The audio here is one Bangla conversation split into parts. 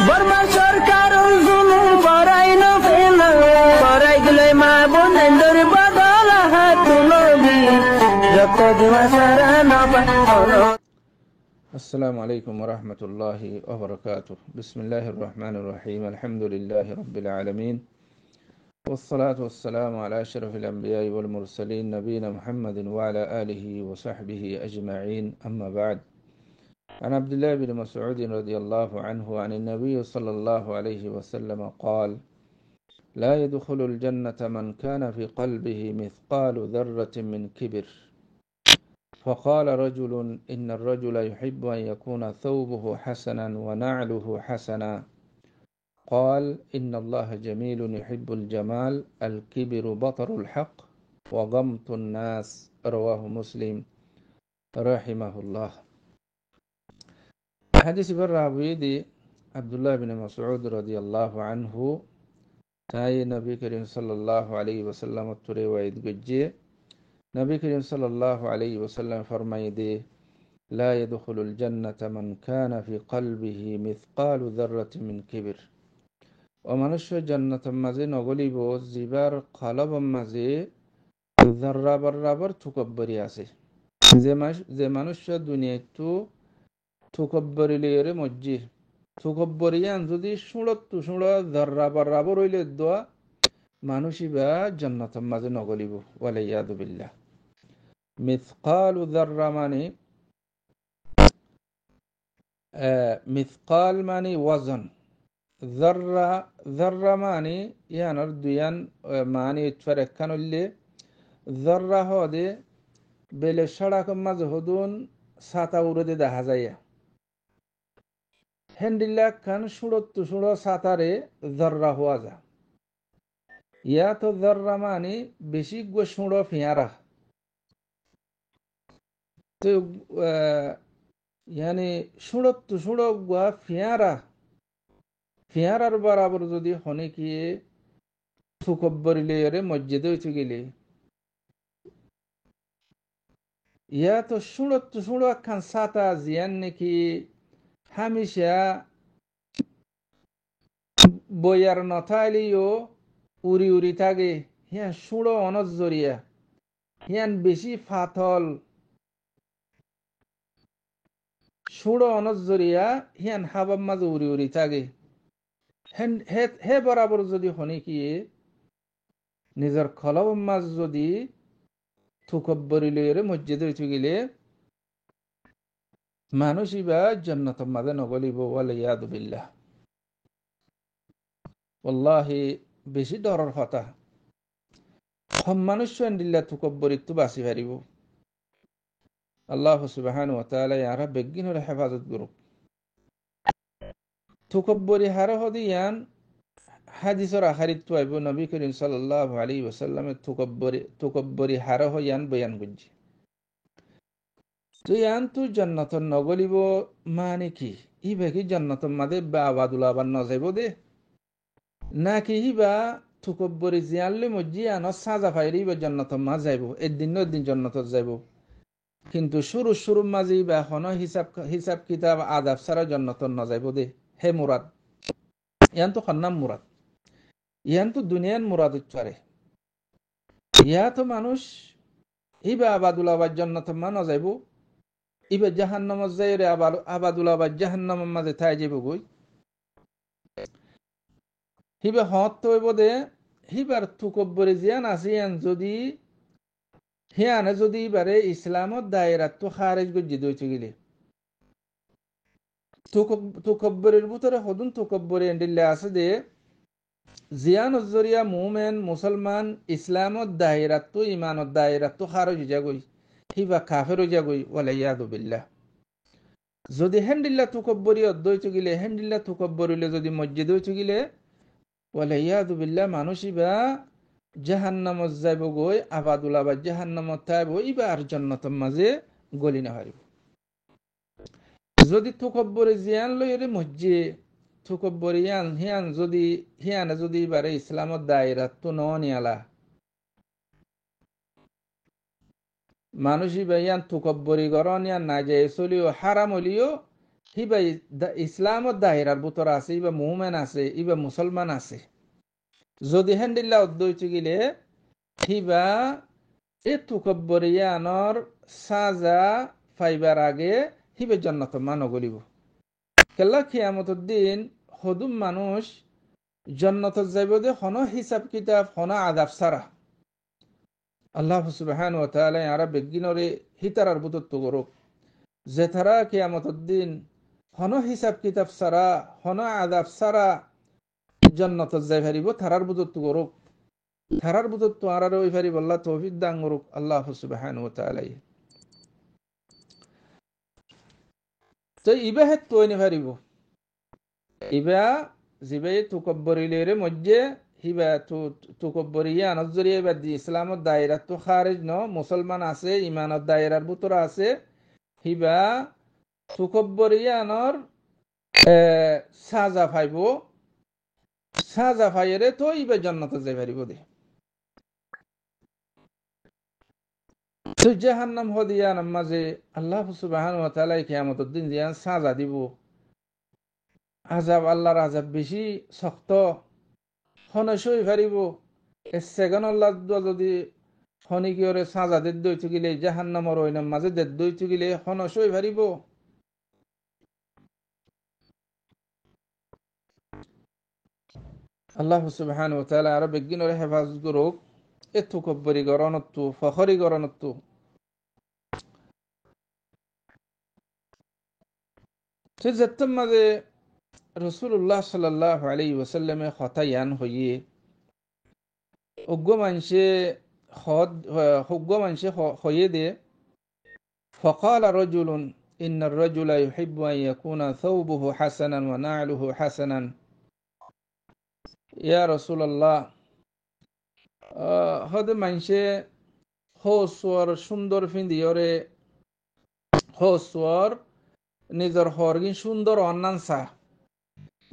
বর্মা সরকার জুলুম করাই না ফেলা করাই গেলে মা বোনের বদল হাত তুলবি যত দিবা সারা না পারো। السلام عليكم ورحمة الله وبركاته. بسم الله الرحمن الرحيم. الحمد لله رب العالمين، والصلاة والسلام على أشرف الأنبياء والمرسلين نبينا محمد وعلى آله وصحبه أجمعين. أما بعد، عن عبد الله بن مسعود رضي الله عنه عن النبي صلى الله عليه وسلم قال: لا يدخل الجنة من كان في قلبه مثقال ذرة من كبر. فقال رجل: إن الرجل يحب أن يكون ثوبه حسنا ونعله حسنا. قال: إن الله جميل يحب الجمال، الكبر بطر الحق وغمط الناس. رواه مسلم رحمه الله. حديث بالراوي دي عبد الله بن مسعود رضي الله عنه تاي نبي كريم صلى الله عليه وسلم التري ويد جي نبي كريم صلى الله عليه وسلم فرمي دي: لا يدخل الجنة من كان في قلبه مثقال ذرة من كبر. ومنشو جنة مزي نغلب زبار قلب مزي ذرة برابر تكبر ياسي زي منشو دنيا تكبر ليري مجي تكبريان যদি ষোলো ذرة برابر হইলে দোয়া মানুষই বা জান্নাতের মাঝে নগলিব ওয়ালাইয়াদু বিল্লাহ। মিসকালু যাররা মানে মিসকাল মানে ওজন, যাররা মানে ইয়ানোর দুয়ান মানে ফারাক্কান হইলে যাররা হদে বেলে সড়কের মাঝে হদুন ছাতা উড়ে দেখা যায় হেন্ডিল্লা খান ষোলো ছাতারে যাররা হওয়া যা ইয়া তো যাররা মানে বেশি গো ষোড়ো ফিয়ারা তো ইয়ানি ষোড়ো গুয়া ফিয়ারার বরাবর যদি হনে কি থুকব্বরিলে রে মসজিদে হইতে গেলে ইয়া তো ষোড়ো খান সাতা জিয়ান নাকি হামিশা বইয়ার নথাইলেও উড়ি উড়ি থাকে হিয়ান ষোড়ো অনজরিয়া হিয়ান বেশি ফাথল ষোড়ো অনজরিয়া হিয়ান হাবাব মাঝে উড়ি উড়ি থাকে হে বরাবর যদি হনে কি নিজের খলব মাঝ যদি থুকব্বরি লইরে মসজিদে উঠে গেলে মানুষই বা জান্নাতের মাঝে নগলিব ওয়ালাইয়াদু বিল্লাহ। ওয়াল্লাহি বেশি ডরের কথা সব মানুষ দিল্লা থুকব্বরিত বাঁচি পারিব। আল্লাহ সুবহানাহু ওয়া তাআলা ইয়ারা বেগিন হলে হেফাজত করুক। থুকব্বরি হার হদিয়ান হাদিসের আখারিত আইব নবী করিম সাল্লাল্লাহু আলাইহি ওয়াসাল্লামের থুকব্বরি হার হইয়ান বয়ান করছি। তো ইয়ান তো জান্নাতর নগলিব মানে কি ই বেকি জান্নাতর মাঝে বা আবাদুল আবার নজাইব দে নাকি হিবা থুকব্বরি জিয়ানলে মজ্জি আনো সাজা ফাইরি বা জান্নাতর মাঝ যাইব একদিন জান্নাতত যাইব। কিন্তু শুরু মাঝে বা এখন হিসাব কিতাব আদাব সারা জান্নাতর নজাইব দে হে মুরাদ ইয়ান তো খন্নাম মুরাদ ইয়ান তো দুনিয়ার মুরাদ উচ্চারে ইয়া তো মানুষ ইবা আবাদুল আবাদ জান্নাতর মা নজাইব ইবা জাহান্নামত যাই রে আবাদুল আবাদ জাহান্নামের মাঝে থাই যাইব গই হিবা হত তো হইব দে হিবার থুকব্বরি জিয়ান আছে ইয়ান যদি হিয়ানে যদি এবারে ইসলামত দায়রাত তো খারেজ গজ্জি দইতে গেলে থুকব্বরির ভিতরে হদুন থুকব্বরি এন্ডিল্লা আছে দে জিয়ান জরিয়া মুমেন মুসলমান ইসলামত দায়রাত তো ইমানত দায়রাত তো খারেজ যা গই হিবা কাফের যা গই ওয়ালাইয়াদু বিল্লাহ। যদি হেন্ডিল্লা থুকব্বরি দইতে গেলে হেন্ডিল্লা থুকব্বরিলে যদি মসজিদ হইতে গেলে ওয়ালাইয়াদু বিল্লাহ মানুষই বা জাহান্নামত যাইব গই আবাদুল আবাদ জাহান্নামত থাইব ইবা আর জান্নাতের মাঝে গলি না হারিব। যদি থুকব্বরি জিয়ান লইরে মসজিদ থুকব্বরি হিয়ানে যদি বারে ইসলামত দায়রাত তো নিয়ালা মানুষ ইবা ইয়ান তুকব্বরি গরন ইয়ান নাজায়েজ হলিও হারাম হলিও হিবা ইসলামত দাহিরার ভিতর আছে, ইবা মুমিন আছে, ইবা মুসলমান আছে। যদি হেন্ডিল্লা উদ্দইতে গেলে হিবা এ তুকব্বরি ইয়ানর সাজা ফাইবার আগে হিবে জান্নাত মানো গলিব। কেল্লা কিয়ামতের দিন হদুম মানুষ জান্নাত যাইব দে হন হিসাব কিতাব হন আযাব সারা। আল্লাহ সুবহানাহু ওয়া তাআলা আরা বেগিনরে হিতারার বুতত্ব করুক যে তারা কিয়ামতের দিন হন হিসাব কিতাব সারা হন আযাব সারা জান্নাত যাই পারিব, তারার বুতত্ব করুক। তারার বুতত্ব আরারে ওই পারিব আল্লাহ তৌফিক দান করুক আল্লাহ সুবহানাহু ওয়া তাআলা। তো ইবা হেত তৈনি পারিব, ইবা জিবে তুকব্বরিলের মধ্যে হিবা তুকব্বরিয়া নজরিয়া বা ইসলামত দায়রা তো খারিজ ন মুসলমান আছে, ইমানত দায়রার ভিতর আছে। হিবা তুকব্বরিয়ানর সাজা পাইব, সাজা পাইরে তো ইবা জান্নাতে যাই পারিব দে। তো জাহান্নাম হদিয়ান মাঝে আল্লাহ সুবহানাহু ওয়া তাআলা কিয়ামতের দিন দিয়ান সাজা দিব। আযাব আল্লাহর আযাব বেশি শক্ত, হনসই পারিব। সেগান আল্লাহ যদি হনিকিয়রে সাজা দে দইতে গেলে জাহান্নামর ওইনাম মাঝে দে দইতে গেলে হনসই পারিব। আল্লাহ সুবহানাহু ওয়া তাআলা আর বেগিনরে হেফাজত করুক এ তুকব্বরি গরনত্তু ফখরি গরনত্তু। সে যেতম মাঝে রাসূলুল্লাহ সাল্লাল্লাহু আলাইহি ওয়াসাল্লামে কথা ইয়ান হইয়ে উগ্র মানুষে হইয়ে দে فقال رجل إن الرجل يحب أن يكون ثوبه حسنا ونعله حسنا يا رسول الله হদে মানুষে হোসওয়ার সুন্দর ফিন্দিয়রে হোসওয়ার নিজের হরগিন সুন্দর অন্নানসা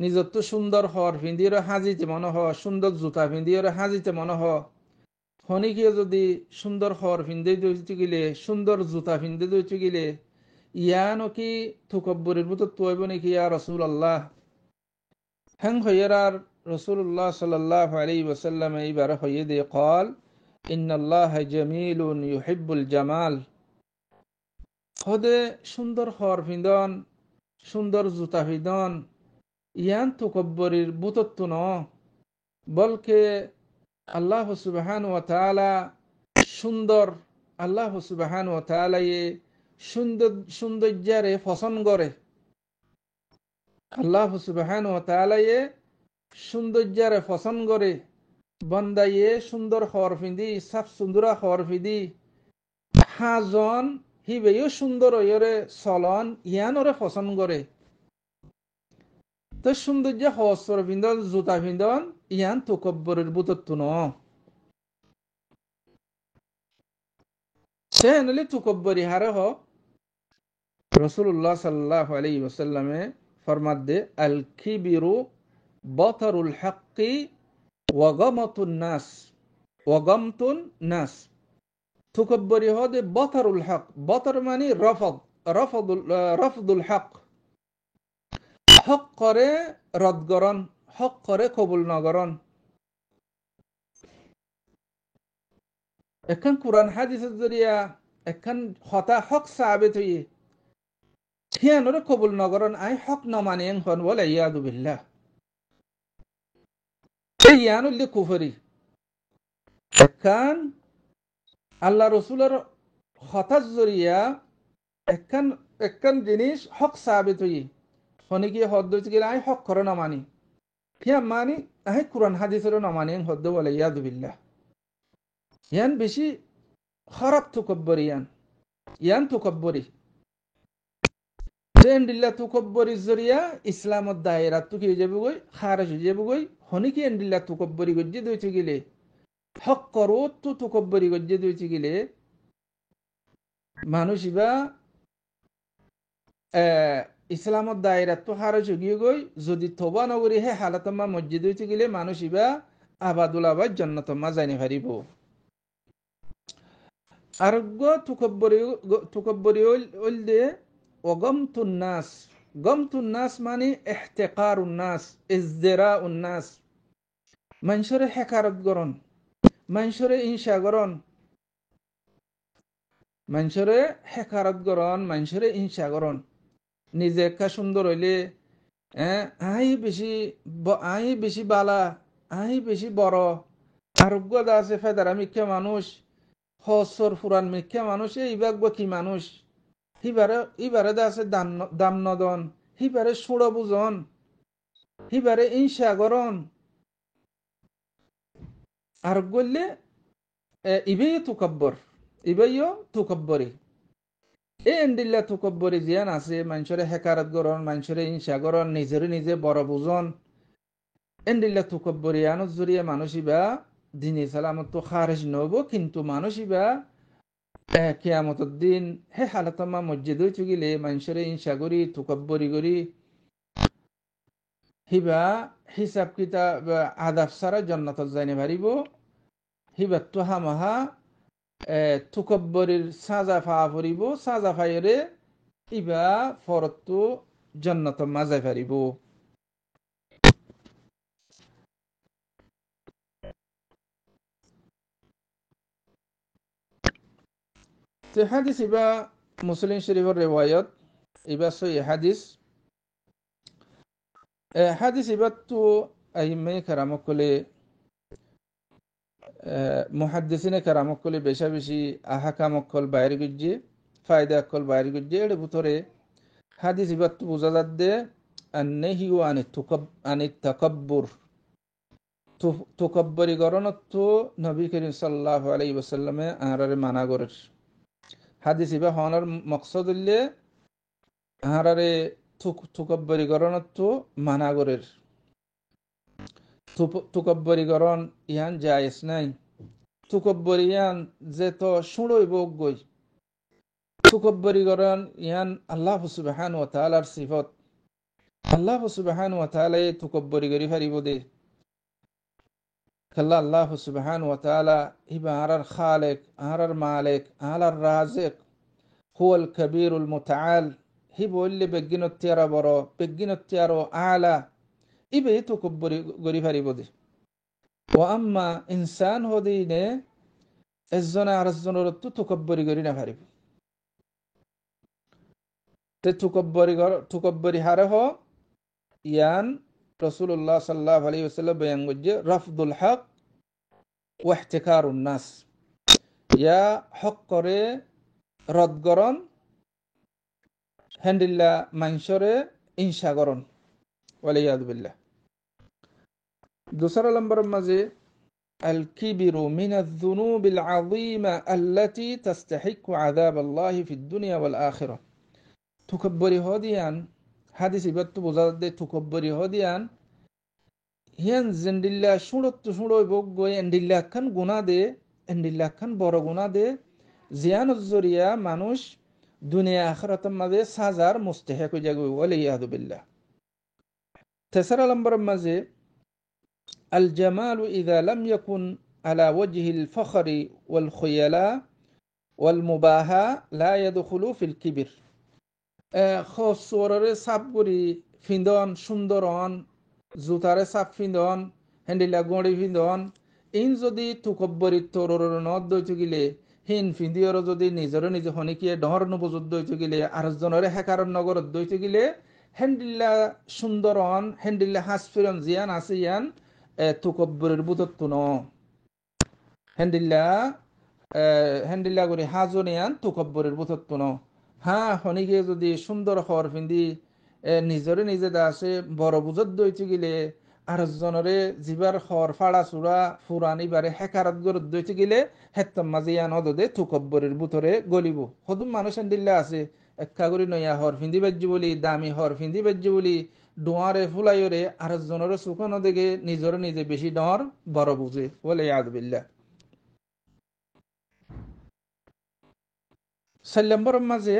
নিজের তো সুন্দর হর ফিন্দিয়রে হাজিতে মনে হ, সুন্দর জুতা ফিন্দিয়রে হাজিতে মনে হ। হনিকে যদি সুন্দর হর ফিন্দে দইতে গেলে সুন্দর জুতা ফিন্দে দইতে গেলে ইয়ানো কি তুকব্বরির ভিতর তৈব নাকি ইয়া রাসূলুল্লাহ? হ্যাং হইয়ার রাসূলুল্লাহ সাল্লাল্লাহু আলাইহি ওয়াসাল্লাম এইবার হইয়ে দে قال ان الله جميل يحب الجمال। হদে সুন্দর হর ফিন্দন সুন্দর জুতা ফিন্দন ইয়ান তুকব্বরির ভিতর তো ন, বলকে আল্লাহ সুবহানাহু ওয়া তাআলা সুন্দর, আল্লাহ সুবহানাহু ওয়া তাআলা এ সৌন্দর্যরে পছন্দ করে। আল্লাহ সুবহানাহু ওয়া তাআলা এ সৌন্দর্যরে পছন্দ করে। বান্দায়ে সুন্দর হর ফিন্দি সাফ সুন্দরা হর ফিদি হাজন হিবেও সুন্দর হইরে চলন ইয়ানরে পছন্দ করে। তো সৌন্দর্য হস্র ফিন্দন জুতা ফিন্দন ইয়ান তুকব্বরের বুতত্ব ন। সে নলি তুকব্বরি হারে হ রাসূলুল্লাহ সাল্লাল্লাহু আলাইহি ওয়াসাল্লামে ফরমাত দে আল কিবিরু বাতারুল হাক্কি ওয়া গামাতুন নাস ওয়া গামতুন নাস। তুকব্বরি হ দে বাতারুল হক, বাতার মানে রফদুল হক, হক করে রদ গরন, হক করে কবুল নগরন। এখন কুরআন হাদিসের জরিয়া এখন হতা হক সাবিত হইয়ে হিয়ানরে কবুল নগরন আই হক নমানেন হন ওয়ালা ইয়াদু বিল্লাহ। এই ইয়ানুল্লি কুফরি এখন আল্লাহ রসুলের হতার জরিয়া এখন জিনিস হক সাবিত হইয়ে হনে গিয়ে হদ দইতে গেলে আই হক করে নমানি হিয়া মানি আই কুরআন হাদিসের নমানেন হদ ওয়ালা ইয়াদু বিল্লাহ। ইয়ান বেশি খারাপ তুকব্বরি, ইয়ান তুকব্বরি এন্ডিল্লা তুকব্বরি জরিয়া ইসলামত দায়রা তু কি যাবে গই খারেজ হয়ে যাবে গই। হনি কি এন্ডিল্লা তুকব্বরি গজ্জে দইতে গেলে হক করো তো তুকব্বরি গজ্জে দইতে গেলে মানুষ ইবা ইসলামত দায়রা তো খারেজ হয়ে গই। যদি তোবা নগরী হে হালাতম্মা মসজিদ হইতে গেলে মানুষ ইবা আবাদুল আবাদ জান্নাতম্মা যাইনে পারিব। argo tukabbori olde وغمط الناس. غمط الناس معني احتقار الناس، ازدراء الناس. منشور حكارت قرون، منشور إنشاء قرون، منشور حكارت قرون، منشور إنشاء قرون. নিজে কা সুন্দর হইলে আই বেশি বালা, আই বেশি বড়, আরোগ্য আছে ফেদারা মিথ্যা মানুষ, হসর ফুরান মিথ্যা মানুষ, এইবার কি মানুষ হিবারে আছে দাম নদন, হিবারে সুড় বুঝন, হিবারে ইনসা গরন আর গল্লে ইবেই তুকব্বর, ইবেইও তুকব্বরি। এই এন্ডিল্লা তুকব্বরি জিয়ান আছে মানুষরে হেকারত গরন, মানুষরে ইনসা গরন, নিজেরে নিজে বড় বুঝন, এন্ডিল্লা তুকব্বরি আনুর জরিয়ে মানুষ ইবা দিনে সালামত তো খারেজ নব, কিন্তু মানুষ ইবা কিয়ামতের দিন হে হালাতমা মসজিদ হয়ে চুগিলে মানুষরে ইনসা করি তুকব্বরি করি হিবা হিসাব কিতাব আদাব সারা জান্নাতত যাইনে পারিব। হিবা তো হামাহা তুকব্বরির সাজা ফা পড়িব, সাজা ফাইরে ইবা ফরতো জান্নাত মাজাই পারিব। তে হাদিস ইবা মুসলিম শরীফের রিওয়ায়াত, ইবা সহি হাদিস। হাদিস ইবা তো আইমে কারামকলে মুহাদ্দিসিনে কারামকলে বেশা বেশি আহাকামকল বাইর গুজ্জে, ফায়দা অকল বাইর গুজ্জে। এর ভিতরে হাদিস ইবা তো বোঝা যাচ্ছে আন্নেহিউ আনি তাকাব্বুর, তুকব্বরি গরনত তো নবী করিম সাল্লাল্লাহু আলাইহি ওয়াসাল্লামে আহারে মানা করেন। হাদিস ইবা হওয়ার মকসদ হইলে আহারে তুকব্বরি গরনত তো মানা করেন। তুকব্বরি গরন ইহান জায়েজ নাই। তুকব্বরি ইয়ান যে তো শুড়ই বোক গই, তুকব্বরি গরন ইয়ান আল্লাহ সুবহানাহু ওয়া তাআলার সিফত। আল্লাহ সুবহানাহু ওয়া তাআলা তুকব্বরি গরি পারিব দে কাল্লা আল্লাহ সুবহানাহু ওয়া তাআলা ইবা আরার খালিক, আরার মালিক, আলার রাজিক, হুয়াল কবীরুল মুতাআল। হি বললে বেগিনত্যারা বড়, বেগিনত্যারো আলা, ইবে তুকব্বরি গরি পারিব দে। ও আম্মা ইনসান হদিনে এজনে আরেকজনের তো তুকব্বরি গরি না পারিব। তে তুকব্বরি হারে হ ইয়ান রাসূলুল্লাহ সাল্লাল্লাহু আলাইহি ওয়াসাল্লাম বয়ান করছে রাফদুল হক ওয়া ইহতিকারুন নাস। ইয়া হক করে রদ গরন, হেন্ডিল্লা মানসরে ইনসা গরন, ওয়ালিয়াযু বিল্লাহ। दूसरा नंबर मजे अल किबिरु मिनज़ ज़ुनूबिल अज़ीमा अल्लती तस्तहिक्कु अज़ाब अल्लाह फिद दुनिया वल आखिरा। तुकब्बरी होदियान हादिस इबत बुझा दे तुकब्बरी होदियान हियान जिंदिल्ला शुड़ो बोग गए एंडिल्ला खान गुना दे, एंडिल्ला खान बड़ गुना दे जियान जरिया मानुष दुनिया आखिरात मजे साजार मुस्तहिक हो जागो, वलियाज़ु बिल्लाह। तीसरा नंबर मजे الجمال إذا لم يكن على وجه الفخر والخيلاء والمباهاة لا يدخل في الكبر। خصورة سابوري فيندون সুন্দরন, জুতারে সাপ ফিন্দন, হ্যান্ডিলা গড়ি ফিন্দন, ইন যদি তুকব্বরি তরর নদ দইতে গিলে হিন ফিন্দিয়র যদি নিজরে নিজে হনিকিয়ে ডহর নবজুদ দইতে গিলে আরেকজনরে হেকারন নগরত দইতে গিলে হ্যান্ডিল্লা সুন্দরন, হ্যান্ডিল্লা হাসফিরন জিয়ান আছে ইয়ান তুকব্বরের বুতত্ব ন। হ্যান্ডিল্লা করে হাজনিয়ান তুকব্বরের বুতত্ব ন। হ্যাঁ হনিকে যদি সুন্দর খর ফিন্দি নিজরে নিজে আছে বড় বুঝত দইতে গেলে আরেকজনরে জিবার খর ফাড়া চূড়া ফুরানি বারে হেকারত গরত দইতে গেলে হেত্তম মাজিয়ান অদদে তুকব্বরের বুতরে গলিব। সদুম মানুষ হ্যান্ডিল্লা আছে একা করে নয়া হর ফিন্দি বাজ্য বলি, দামি হর ফিন্দি বাজ্য বলি ডোয়ারে ফুলাইরে আরেকজনের চোখনো দেখে নিজর নিজে বেশি ডর বড় বুঝে, বলে আযবিল্লাহ। সাল্লাম্বর মাঝে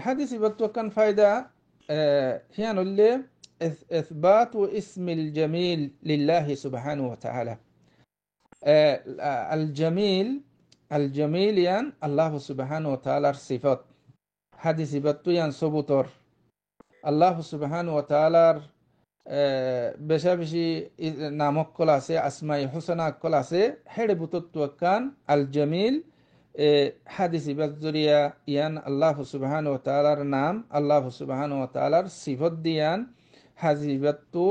হাদিস ইবাতুকান ফায়দা হিয়ান হইলে ইসবাত ইসমিল জামিল লিল্লাহি সুবহানাহু ওয়া তাআলা। আল জামিল আল জামিল ইয়ান আল্লাহ সুবহানাহু ওয়া তাআলার সিফত, হাদি সিফাতটো ইয়ান সবুতর আল্লাহ সুবহানাহু ওয়া তাআলার বেশা বেশি নামক কল আছে, আসমাই হুসনা কল আছে, হেড়ে বুতত্ব কান আল জামিল হাদি সিফাত জরিয়া ইয়ান আল্লাহ সুবহানাহু ওয়া তাআলার নাম, আল্লাহ সুবহানাহু ওয়া তাআলার সিফত দিয়ান হাদি সিফাতটো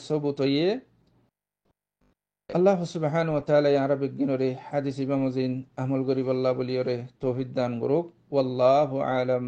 সবুত হইয়ে আল্লাহ সুবহানাহু ওয়া তাআলা ইয়ারা বিজ্ঞানরে হাদিস ইমামজিন আমল গরিব আল্লাহ বলিয়রে তৌফিক দান করুক। ওয়াল্লাহু আলাম।